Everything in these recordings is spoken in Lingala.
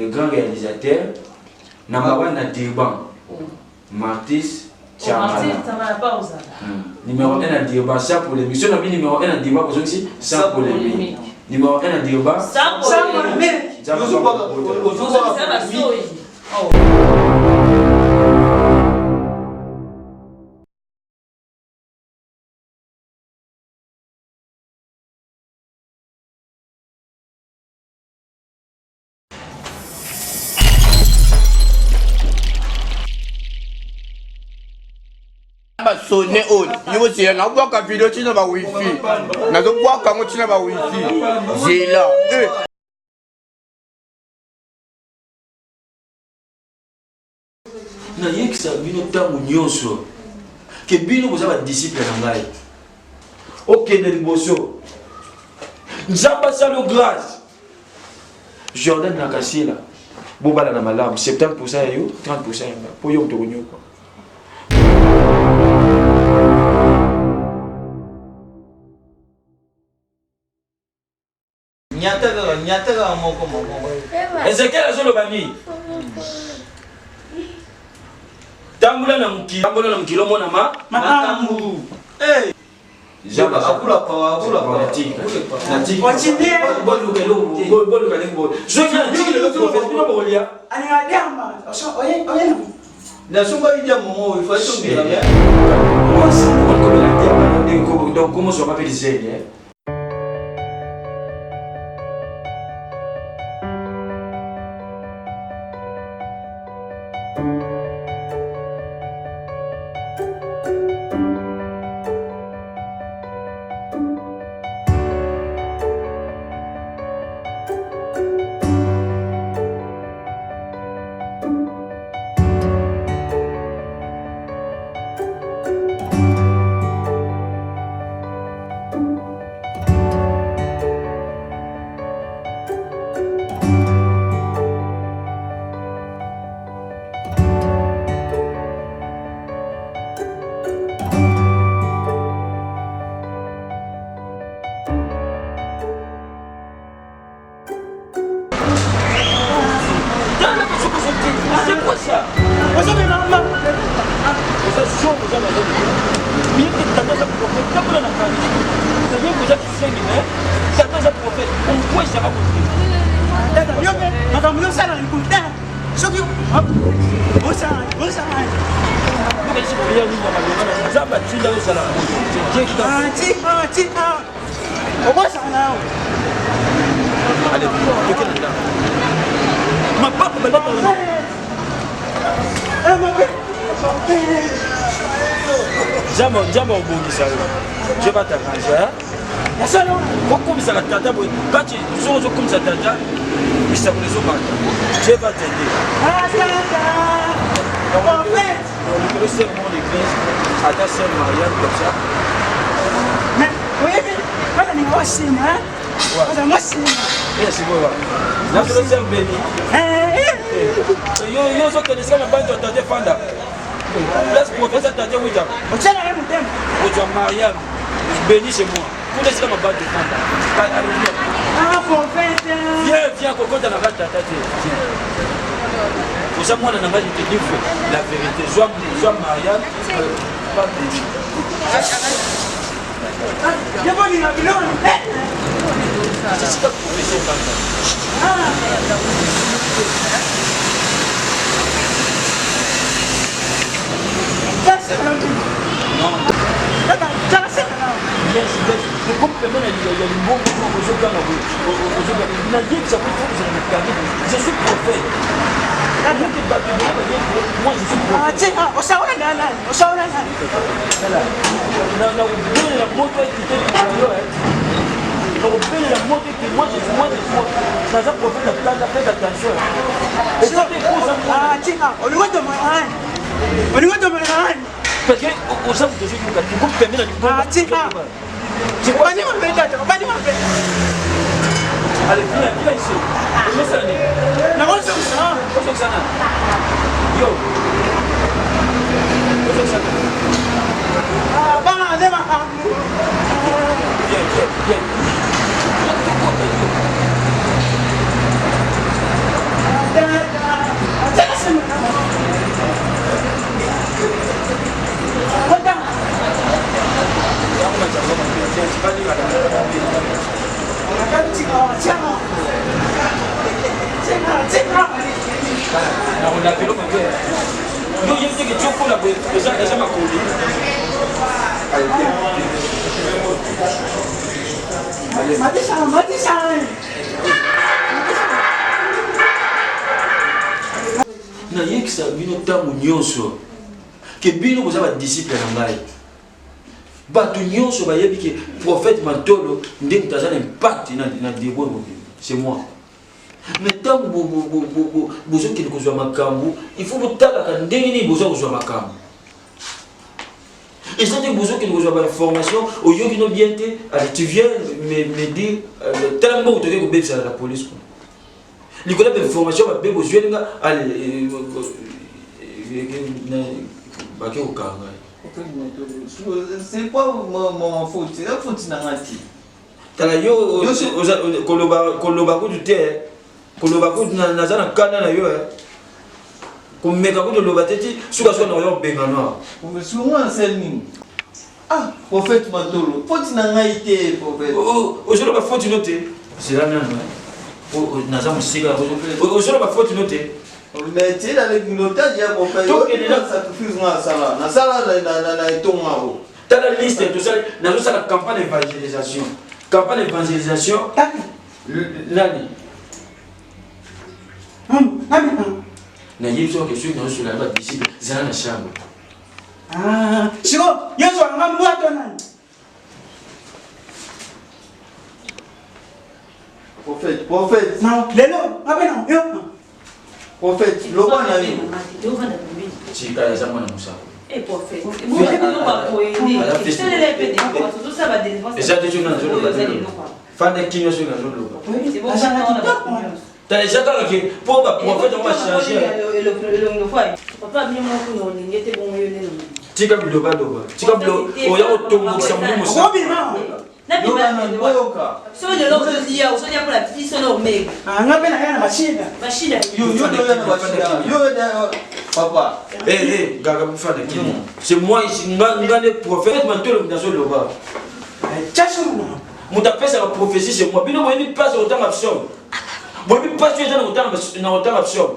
le grand réalisateur, Namawan Nadirban, Martis, Tiamala. Numéro 1 à Dirban, ça pour l'émission. Numéro 1 à Dirban, aussi, ça pour l'émission. Numéro 1 à Dirban, ça pour l'émission. Sonné on, il y a un bois qui vidéo qui n'a pas wifi. N'a pas bois qui n'a pas wifi. J'ai là. Na yekisa bino tango nyonso ke bino boza ba disciple na ngai okende liboso nzamba salo grâce Jordan na kasila bobala na malamu 70% ya yo 30% ya nga po yo mtokonyo kwa nyata moko. Ezekiel azoloba nini? Tambula na mkilo mona makambu. Eh. Jaba akula pa. Natika. Wachindie. Bolu kelo. Zonya ndiki le professeur bino bolia. Ani adamba. Oye. Na sumba ija momo ifaito mbira. Moi c'est comme la terre donc comment ça m'appelle Zélie. Jambo obongisa yo. Je vais t'arranger. Yasalo, okomisa la tata boy. Kati zo komisa tata. Bisa kulezo bata. Je vais t'aider. En fait, le serment d'église à ta sœur Marianne comme ça. Mais oui, voilà ni wasima, hein? Voilà wasima. C'est bon là. Là je le sers béni. Yo zo connaissez ma bande de tata fanda. Laisse professeur tata wita. Ochana yemu tembo. Ojo Marianne. Béni chez moi. Pour laisser ma bande de fanda. Ah prophète. Viens kokota na bande tata. Viens. Pour ça, moi, je te dis la vérité. Sois Marianne, pas béni. Je vois qu'il a vu l'homme. C'est ce que la profession comme ça. Non. Je suis prophète. Moi je suis prophète. Parce que au sein de Jésus, tu peux permettre allez, viens ici. Yo. Viens. eza makondi nayekisa bino ntango nyonso ke bino boza badisiple na ngai bato nyonso bayebi ke prophète Mantolo ndenge moto aza na impact na debo c'est moi mais ntango bozokende kozwa makambo il faut botalaka ndenge nini boza kozwa makambo et ça te bozokende kozwa bainformation oyoki no bien te allez tu viens me dire tala mbongo toke kobebisana la police likolo bainformation babe bozweli nga allez bake kokanga. C'est quoi mon faute? C'est la faute nangati. Tala yo koloba ko du terre. Koloba ko nazana kana na yo komeka ko loba teti suka suka na yo bengana. On souvent enseigné. Ah, prophète Mantolo. Faute nangati prophète. Aujourd'hui ba faute noté. C'est la même. Naza musika. Aujourd'hui ba faute noté. Mais tu es avec une otage, il y a mon père. Donc, il y a un sacrifice dans la salle. Dans la salle, dans la liste, tout ça, dans la campagne d'évangélisation. Campagne d'évangélisation. Nani. Naïe, que je suis dans la disciple, c'est la chambre. Ah, c'est bon, il y a un mois de prophète. Non, les noms, non, prophète, le roi n'a eu. Si tu as des amants, ça. Et prophète, vous avez pas aider. C'est les PD, tout ça va dénoncer. Et ça, tu as dit, fan de qui nous sommes dans le c'est bon, ça on a. T'as déjà dit que pour le prophète, on va changer. Le foie, papa bien mon coup, il était bon. Tu as vu le bas, tu as vu le. On y a autant de gens qui so le logo dia so dia pour la petite son mais ngabe na yana machine yo papa gaga pour faire de qui c'est moi ici ngane prophète Mantolo dans le loba chacho muta pesa la prophétie c'est moi bino moi ni passe autant absorbe moi ni passe autant absorbe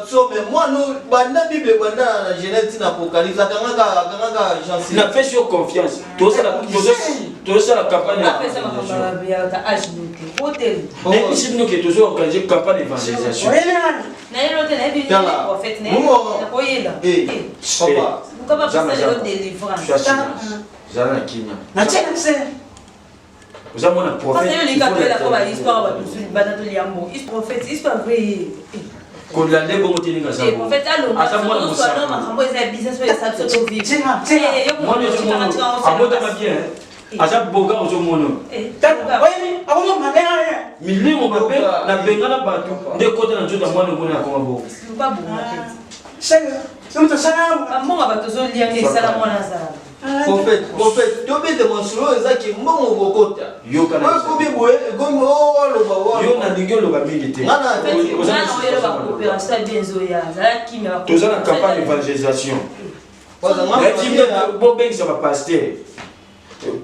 toujours mais moi nous banda bible banda Genèse na Apocalypse kanga j'en na fait sur confiance tout ça la campagne mais ici nous qui toujours organiser campagne d'évangélisation na ile tena hivi prophète ne na koyela papa kama pesa de délivrance zana kinya na tena c'est vous avez mon prophète parce que les gars là comme histoire ba tout bana to liambo prophète histoire vrai ko la lebo motini nga et prophète allo asa mwana so musa no makambo eza business way sa to vivre moi je suis amota bien asa boga ozo mono oui akomo magana milimo babe na bengana batu nde kota na nzota mwana ngona akoma bo pas bon c'est c'est ça mbonga bato zo liange sala mwana sala prophète tobe démonstrer ezaki mbongo bokota yo kana ko biboe gomo lo bawa yo na dingelo ba mingi te ngana oyelo ba coopération bien zo ya za ki me ba to za na campagne d'évangélisation parce que bo bengisa ba pasteur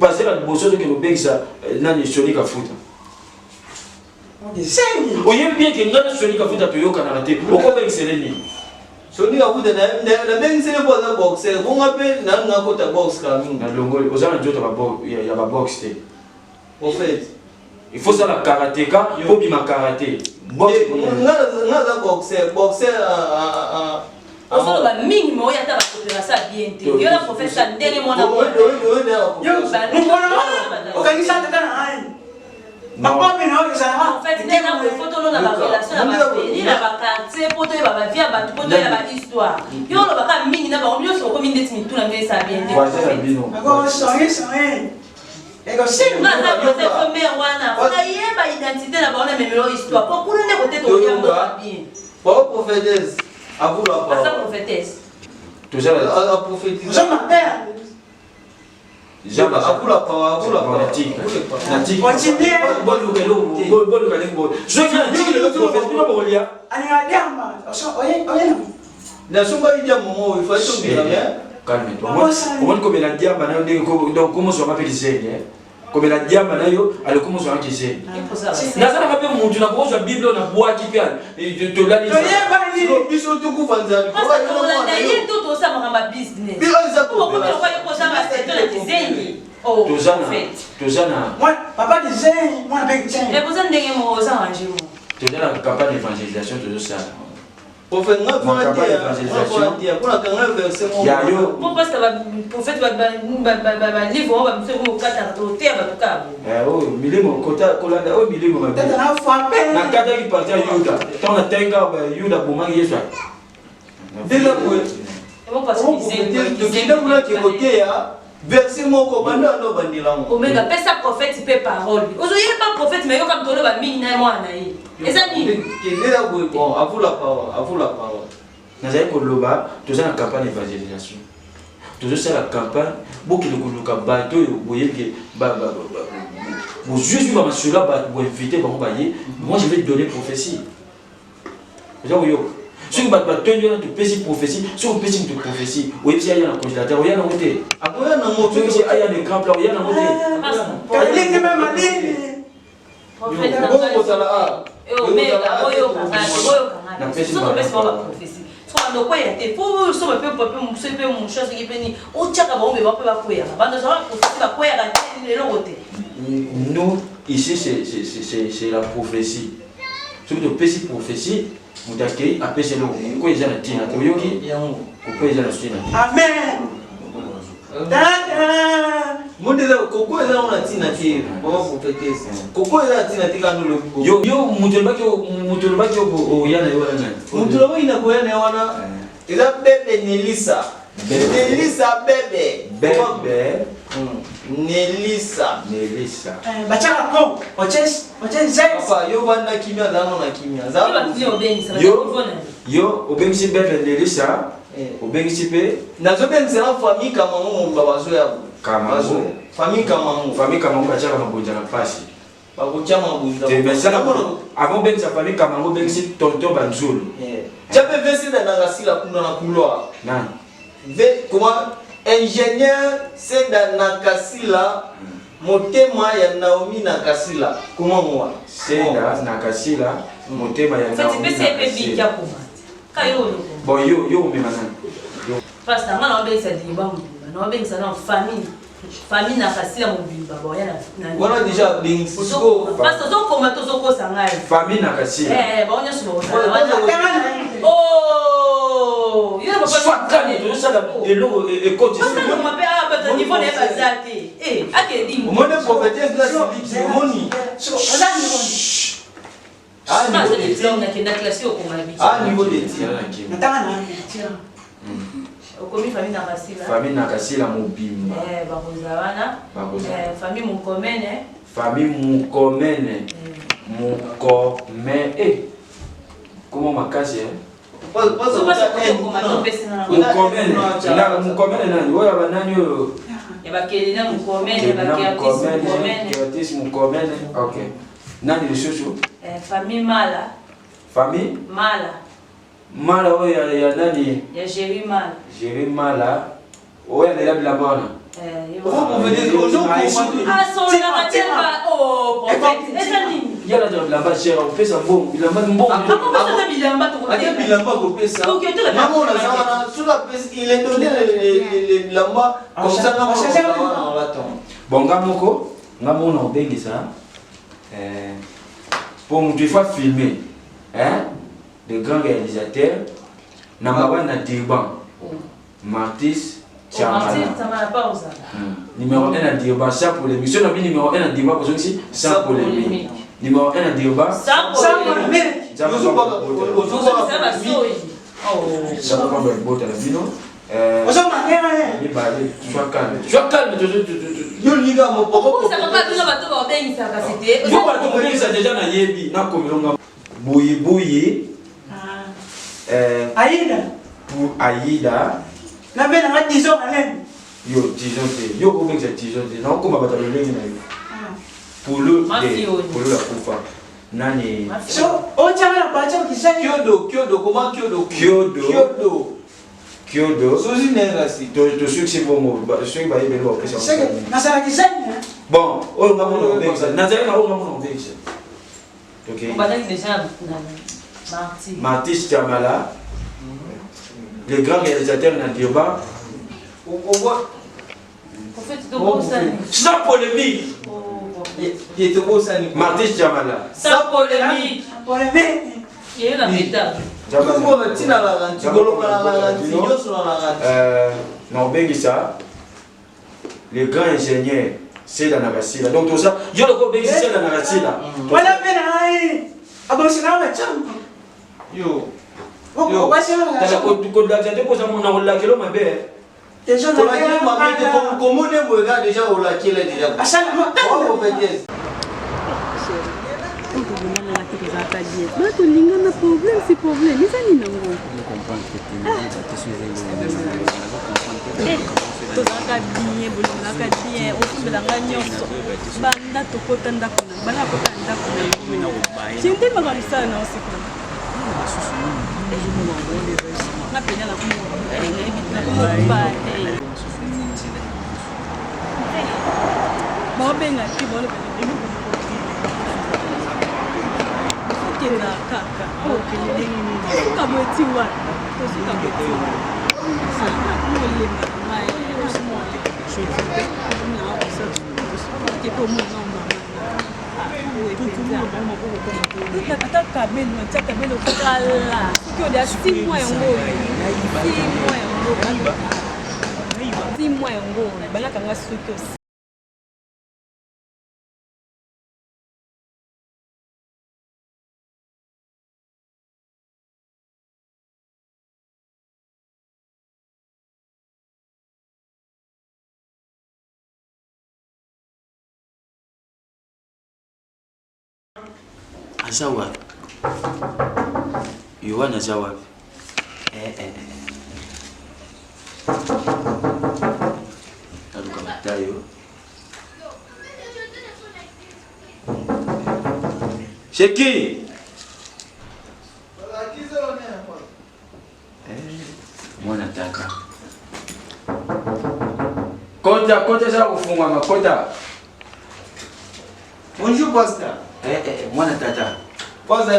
passer la bosso que no bengisa nani Sonika Futa oyem bien que ngana Sonika Futa to yo kana te oko bengisa nini Sonika Futa na bengisa le boza boxer ko ngape na ngakota box kami na longoli ozana njoto ba box ya ba box te prophète il faut ça la karatéka pour bima karaté ngaza boxer Oso ba mingi mo ya ta ba coopération bien te. Yo la professeur ndenge mona mo. Yo ba organisa tena hai papa bino yo ça en fait ndena ko photo lo na ba relation na ba pays na ba quartier poto ba via ba poto ya ba histoire. Yo lo ba ka mingi na ba on yo so ko mingi ndeti mituna ngé ça bien te. ako songe ego c'est na na projet premier wana. Ona yeba identité na ba on memelo histoire. Pour kuna ne côté to ya mo bien. Bon prophétesse à vous la parole. Asa prophétesse. Toujours la prophétise. je m'appelle Jamba à vous la parole, à vous la parole. Natique. continue Bolu kalengo. Je viens dire le prophète bino bolia. ani adiamba oso oye La somba il y a un moment où il faut être bien. Calme-toi. On va comme la diamba na donc comment on appelle ça comme la diamant nayo elle commence à encaisser naza na pe mutu na ko bible na bois qui pia to la ni biso to ku fanza ko ba yo na ndaye to to sa ma business bi oza ko ko ko sa ba se to na tizengi oh tozana moi papa disait moi avec tiens et vous en ndenge mo za manger mo tozana campagne d'évangélisation ça prophète nga va dire pour la kanga verset mo ya yo bon parce que prophète ba livre ba mse ko kata to te ba to ka oh milimo kota kolanda oh milimo ma tata na frappé na kata qui partir Yuda tant na tenga ba Yuda boma Yesu déjà pour bon parce que c'est là pour que côté ya verset moko banda no bandila mo omega pesa prophète pe parole ozo yé pas prophète mais yo comme tolo ba mingi na mwana yi eza nini que là bon à vous la parole nazali koloba tozana campagne d'évangélisation tozosala campagne bokende koluka bato oyo boyebi bozwi bamasolo bato boinvite bango baye moi je vais donner prophétie eza koyoka soki bato batondi wana topesi prophétie soki opesi moto prophétie oyebisi aya na congélateur oya nango te akoya na moto soki aya na écran plat oya nango te kaliki mema nini prophète na bongo sala omega oyo kanga so to pesa ba prophétie so ando ko yate pour so ba pe so pe mon chose qui peni o tchaka ba ombe ba pe ba ko ya bando so prophétie ba ko ya ka lelo kote nous ici c'est la prophétie soki topesi prophétie mutakei apese lo ko eza na tina to yoki ko eza na tina amen modela koko eza na tina ti ba prophétesse koko eza na tina ti kanu lo yo mutu baki o yana yo wana mutu lo ina ko yana wana eza bebe Nelisa bebe Nelisa bachaka ko oches papa yo banda kimia zano na kimia yo obengisi bebe Nelisa obengisi pe nazo bengisa famille kama mo babazo ya kama famille kama mo bachaka mabonja na pasi bakotia mabonja avant bengisa famille kama mo bengisi tonton banzulu jabe vesi na ngasila kuna na couloir nani comment ingénieur c'est dans Nakasila motema ya Naomi Nakasila comment moi c'est dans Nakasila motema ya Naomi Nakasila bon yo memana yo parce que ngana obengisa diba mbiba na obengisa na famille Nakasila mbiba bo ya na voilà déjà bengisa parce que zo koma to zo ko sangai famille Nakasila ba onya so oh yo ba soit kani to sala de logo et coach parce que moi pe a ba niveau ne bazate ake di mon prophétesse là c'est moni niveau de tir na kenda classe au koma bi niveau de tir nataka na tir okomi famille Nakasila mobimba ba kozana famille mukomene comment makasi mukomene nani oyo banani oyo ebakelina mukomene bakiatis mukomene ok nani lisusu famille mala oyo ya nani ya Jéri mala oyo alela bilamba wana yala to bilamba cher opesa mbongo bilamba kopesa maman na sana sura pesa il est donné les bilamba comme ça na bonga moko ngamo na obengisa pour mutu fois filmer de grands réalisateurs na mawana Dirban Martis numéro 1 à Dirban sans polémique sur la numéro 1 à Dirban parce que sans polémique numéro 1 à Dirban sans polémique ça va pas botter la vino sois calme yo liga mo poko ça va pas besoin bato ba bengisa ka c'était yo bato bengisa déjà na yebi na komilonga boyi Aïda pour Aïda na bena nga tizo alen yo tizo te yo ko bengisa tizo te na ko mabata lengi na yo pour le la kufa nani so o chama na bacha kisha kyodo comment kyodo Kyodo. sozi nerasi To succès bon succès ba yebelo ba pesa. nasalaki zani Bon, on va mon obéir. Nazaré na on va mon obéir. OK. On va dire déjà Marty. Marty Chamala. Le grand réalisateur Nadirba. on voit En fait, tu te poses ça. Sans polémique. il était beau ça ni Marty Chamala. Sans polémique. polémique Il y a eu la méthode. Tuko na tina la ranti goloka la ranti nyoso la ranti Non, Bengisa, le grand ingénieur, c'est dans Nagasila. Donc tout ça, il y a le gros Bengisa dans Nagasila. wala mena ai abosina wa chamba yo oko basina Tala ko da jante ko sa mona wala kilo mabe. déjà on a dit mamete comme on est boga déjà on l'a qu'il est déjà asala on va dire bato lingana problème c'est problème ezali nango tozalaka bien bolingaka bien ofumbelanga nyonso banda tokota ndako na bana kota ndako na tinte makambo misala na osika na penya na kumoba baobenga ti baolobena kenda kaka oka boeti wana tosuka boeti molemba mai ata kabelo tia kabelo kala soki olia 6 mois yango 6 mois yango balakanga soki osi Azawa. Yohana Azawa. Taluka matayo. Sheki. Mwana tata. Kota za kufungwa makota. bonjour pasteur Mwana tata. parce que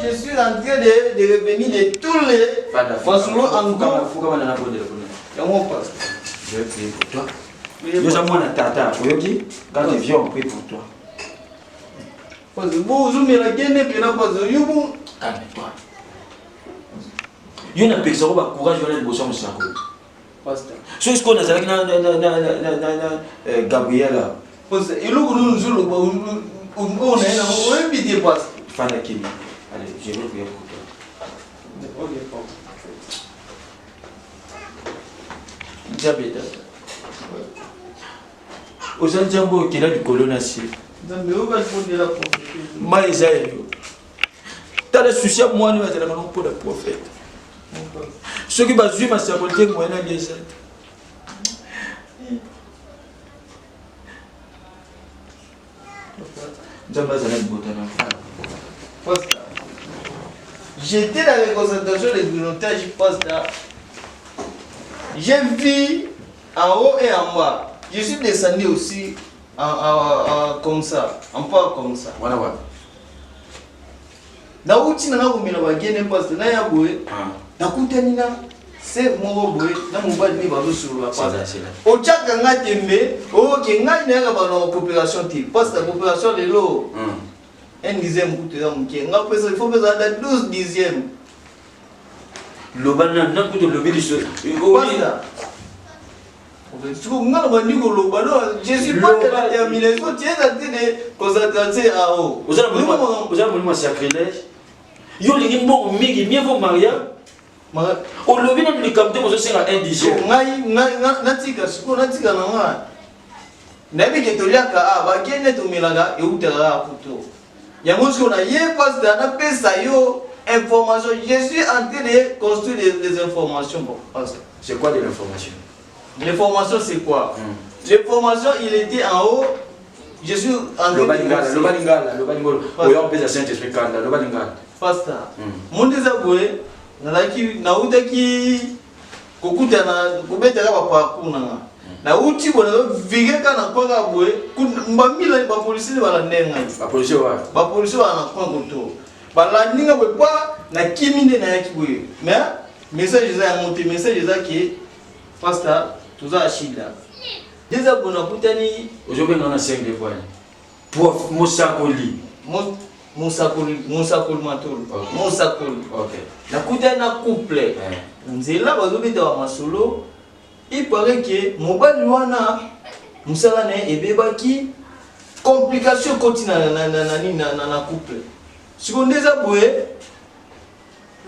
je suis en train de revenir de tous les Fasulo en gros Fuka wana na bodela kuna. yango pasteur Je vais prier pour toi. Yoza mwana tata. Oyoki? Quand tu viens, on prie pour toi. parce que bon zumela kende pena parce que yubu Calme-toi. Yo na pekisa ko ba courage wana liboso mo sako. pasteur So est-ce qu'on a zalaki na Gabriela parce que eloko nzulu ba on est là on est bien pasteur fana kimi. Allez, je vais prier pour toi. OK Diabeta. Ozan jambo kila likolo na si. nzambe oyo bafondela prophète Ma ezayo. Tala souci moi ni bazala ngana pour le prophète. Ceux qui bazui ma sabolité moi na liesa. Nzamba zala botana. pasteur j'étais dans les concentrations de grignotage pasteur j'ai vu en haut et en bas je suis descendu aussi comme ça en pas comme ça Wana wa. nauti nanga komela bagene pasteur naya boye Ah. nakutani na se moko boye na mobali mi bazosolola C'est là, pasteur c'est là. otyaka nga tembe oyoke ngai nayaka bana population te pasteur population lelo un dixième kutu eza moke nga pesa il faut pesa ata 12 dixième Lobana na kuto lobeli so. pasteur nga na bandi koloba no je suis pas de la terminaison tu es en train de concentrer à haut Ozala molimo sacrilège. Yo lingi mbongo mingi mieux vaut marier. Olobi na likamte ko senga un dixième. ngai natika siko natika na ngai nayebi ke toliaka bagene tomelaka eutaka kuto yango siko na ye pasteur napesa yo information je suis en train de construire des informations bon pasteur C'est quoi de l'information? l'information c'est quoi l'information il était en haut je suis en train Le balingala. Oyo pesa Saint-Esprit kanda, le balingala. pasteur monde eza boye nautaki kokuta na kobeta ka parcours nanga na uti bona vige kana kwanga boye mbamila ba police bala ndenga ba police wana na kwanga to bala ninga boye kwa na kimine na yaki boye mais message za monter message za ki pastor tuza shida déjà bona kutani ojobenga na 5 de fois prof Mosakoli Mosakoli matolo Mosakoli OK na kutana couple nzela bazobeta wa masolo il paraît que mobali wana musala na ebebaki complication continue na couple sikondeza boye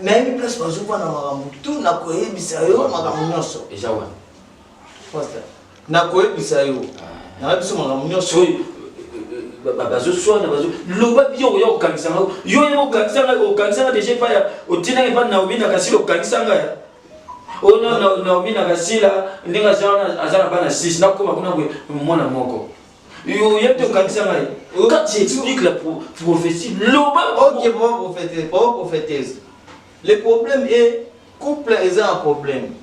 na une place bazopa na makambo tout na koyebisa yo makambo nyonso ejawa pastor na koyebisa yo na biso makambo nyonso bazoswana loba bio yo okanisanga yo yo okanisanga déjà pas otina pas na obina kasilo okanisanga ya ona na obina kasila ndinga zana azana bana 6 na koma kuna mwana moko yo yeto okanisanga quand tu expliques la prophétie loba OK pas prophétesse le problème est couple est un problème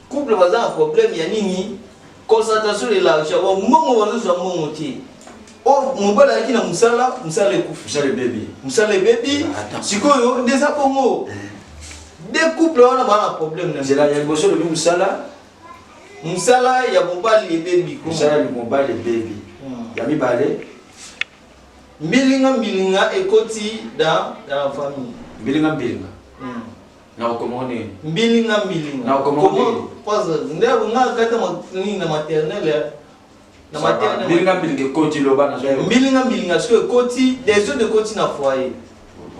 couple va un problème ya nini concentration de l'argent wa mongo wazo mongo ti oh mobala yaki na musala ekufi musala baby sikoyo ndeza bongo des couples wana bana problème na zela ya boso le musala ya mobali baby musala ya mobali baby ya mibale mbilinga ekoti dans la famille mbilinga na ukomoni mbilinga na ukomoni kwanza ndio ngakata na maternelle na maternelle mbilinga koti loba na zo mbilinga ce que koti des autres de koti na foyer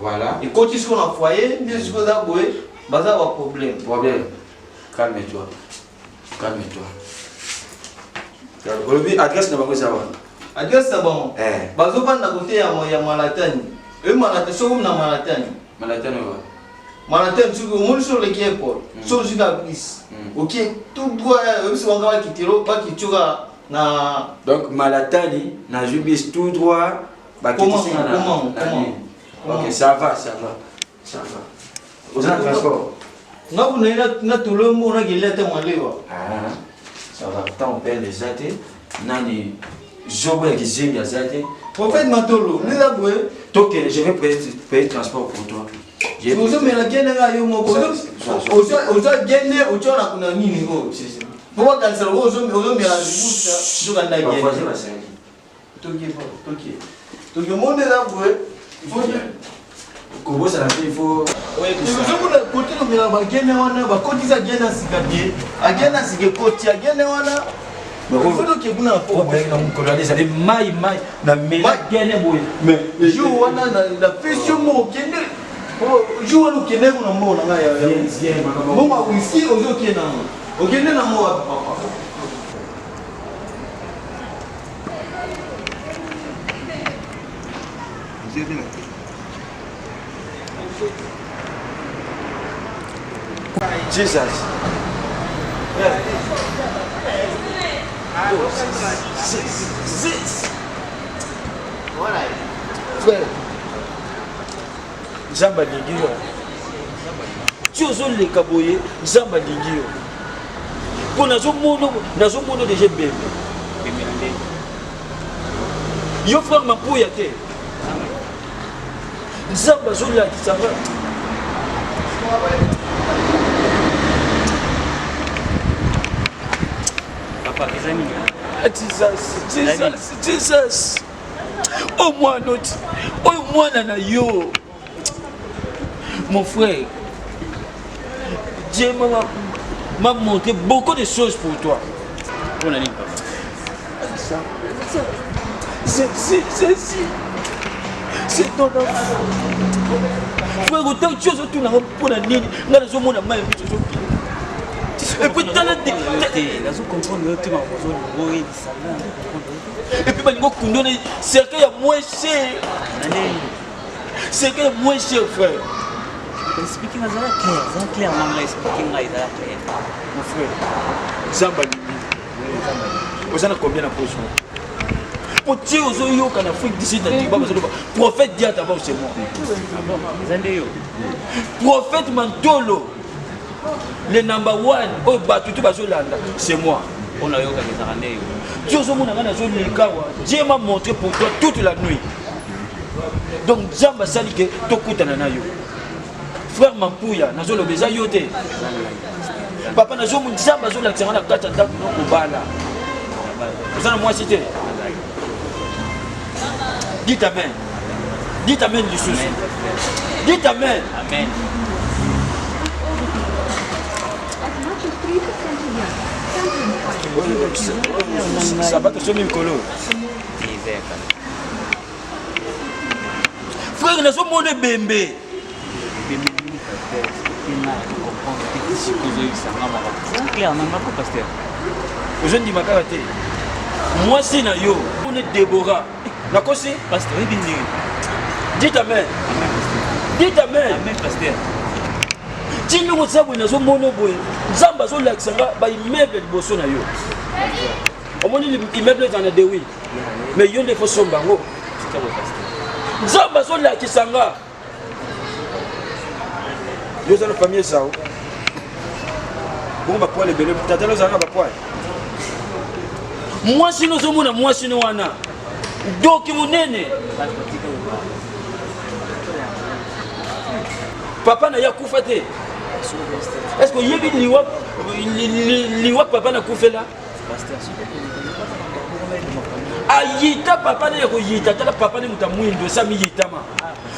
voilà et koti ce qu'on a foyer des choses à boye baza ba problème calme-toi olobi adresse na bango sawa adresse na bango bazo banda côté ya malatani malatani so na malatani Malatani tu mon sur le airport so jusqu'à plus OK tout droit aussi on va quitter ba kituka na donc Malatani na jubis tout droit ba comment OK ça va aux transport na kuna tout le monde na geleta mwalewa ça va tant père les athées nani jobo ya kizengi ya zate prophète Matolo nous a boué donc je vais payer transport pour toi Ozo mela gene nga yo moko ozo gene ochona kuna nini go Pourquoi kanisa ozo mela busa joka nda gene Toki monde là boué Kobo ça la il faut ozo kuna côté no mela ba gene wana ba kotisa gene sikadie agena sike koti agene wana Faut que vous n'avez pas ça mai na mela gene boy mais jo wana na pression mo kende joue le Kenya na mo na ya bon ma wisi ozo Kenya okende na mo Jesus voilà frère Zamba Ningiro. Tu os les caboyés, Zamba Ningiro. Pour nous mono déjà bébé. Yo frère ma pouille à terre. Zamba Zola qui ça va. Papa, les amis. Jesus. Oh moi notre. Oh moi nana yo. Mon frère, Dieu m'a montré beaucoup de choses pour toi. On a dit pas. C'est ton enfant. Frère, autant de choses autour de pour la ligne. Là, je m'en ai mal. Et puis, tu as la tête. Et puis, c'est qu'il y a moins cher. C'est qu'il y a moins cher, frère. Expliquez moi ça clairement là expliquez moi ça clair. Mon frère, Zamba vous avez combien de poches? Pour dire aux gens qu'en Afrique d'ici, prophète Diata, c'est moi. Prophète Mantolo. Le number one, oh, Batutu Bazolanda, c'est moi. On a eu qu'à les Dieu Dieu m'a montré pour toi toute la nuit. Donc, Zamba Salike, Tokutana Nayo. Frère Mampouya, Nazo le Beza Yote. Papa Nazo Zamba Zola Tsana Kata Kubala. Vous en moi cité. Dites Amen. Dites Amen du souci. Dites Amen. Amen. Ça va te sonner le colo. Frère, nous sommes monés bébé. Aux jeunes du Makarate. Moi, c'est Nayo. On est Déborah. D'accord, c'est pasteur. Dites Amen. Dites Amen. Amen, pasteur. Si nous avons un monoboy, Zamba sur l'accent, immeuble de Bosso Nayo. Au moins, l'immeuble est en a oui. Mais il y a des fausses bango. Zamba sur l'accent. Yo za na famille sao. Bon ba poil belé tata lo za na ba poil. Moi sino zo mona moi sino wana. Doki munene. Papa na ya kufa te. Est-ce que yebi liwa papa na kufela? Ayita papa na ko yita tala papa ni mutamwindo sa mi yitama.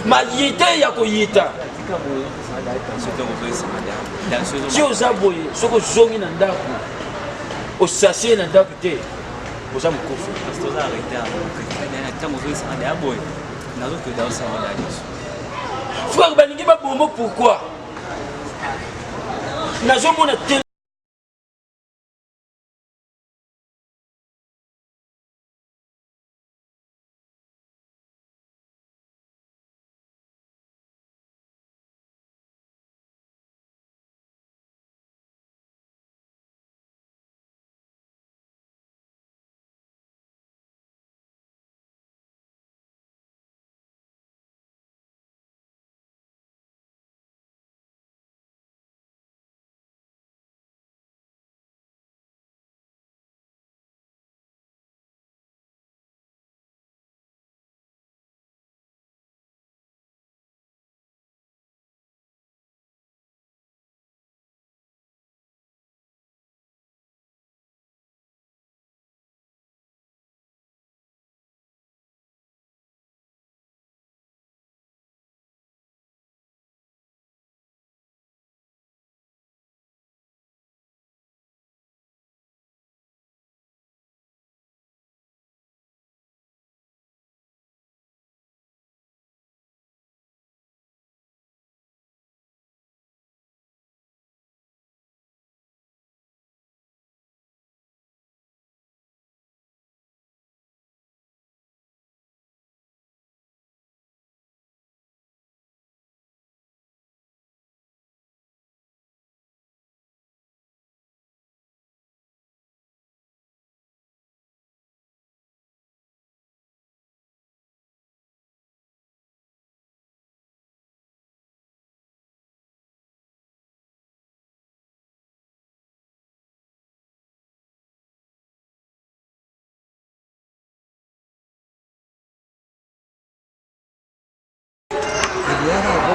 Ma yita ya ko yita. Si vous avez ce que vous avez dans le ndako, vous savez dans le ndako, vous avez frère, balingi ba bomo pourquoi? Nazomona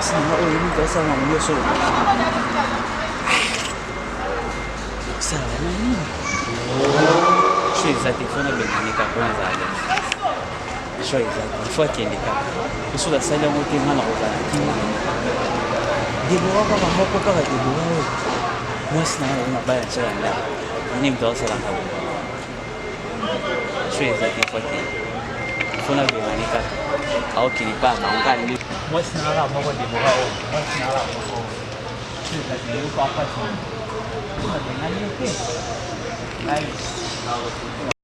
basi na oyo ni kasa na myoso. Sawa na nini? Shwe za telefona benika kwanza ale. Shwe za telefona kiendeka. Usura sala mote ngana ko kana kini. Dibora kama hoko kama dibora. Mwasi na una baya chala nda. Ni mtu asala hapo. Shwe za telefona. Telefona benika. Au kilipa maungani. Moi, c'est un arabe, moi, je dis, moi, c'est un arabe, moi, je dis,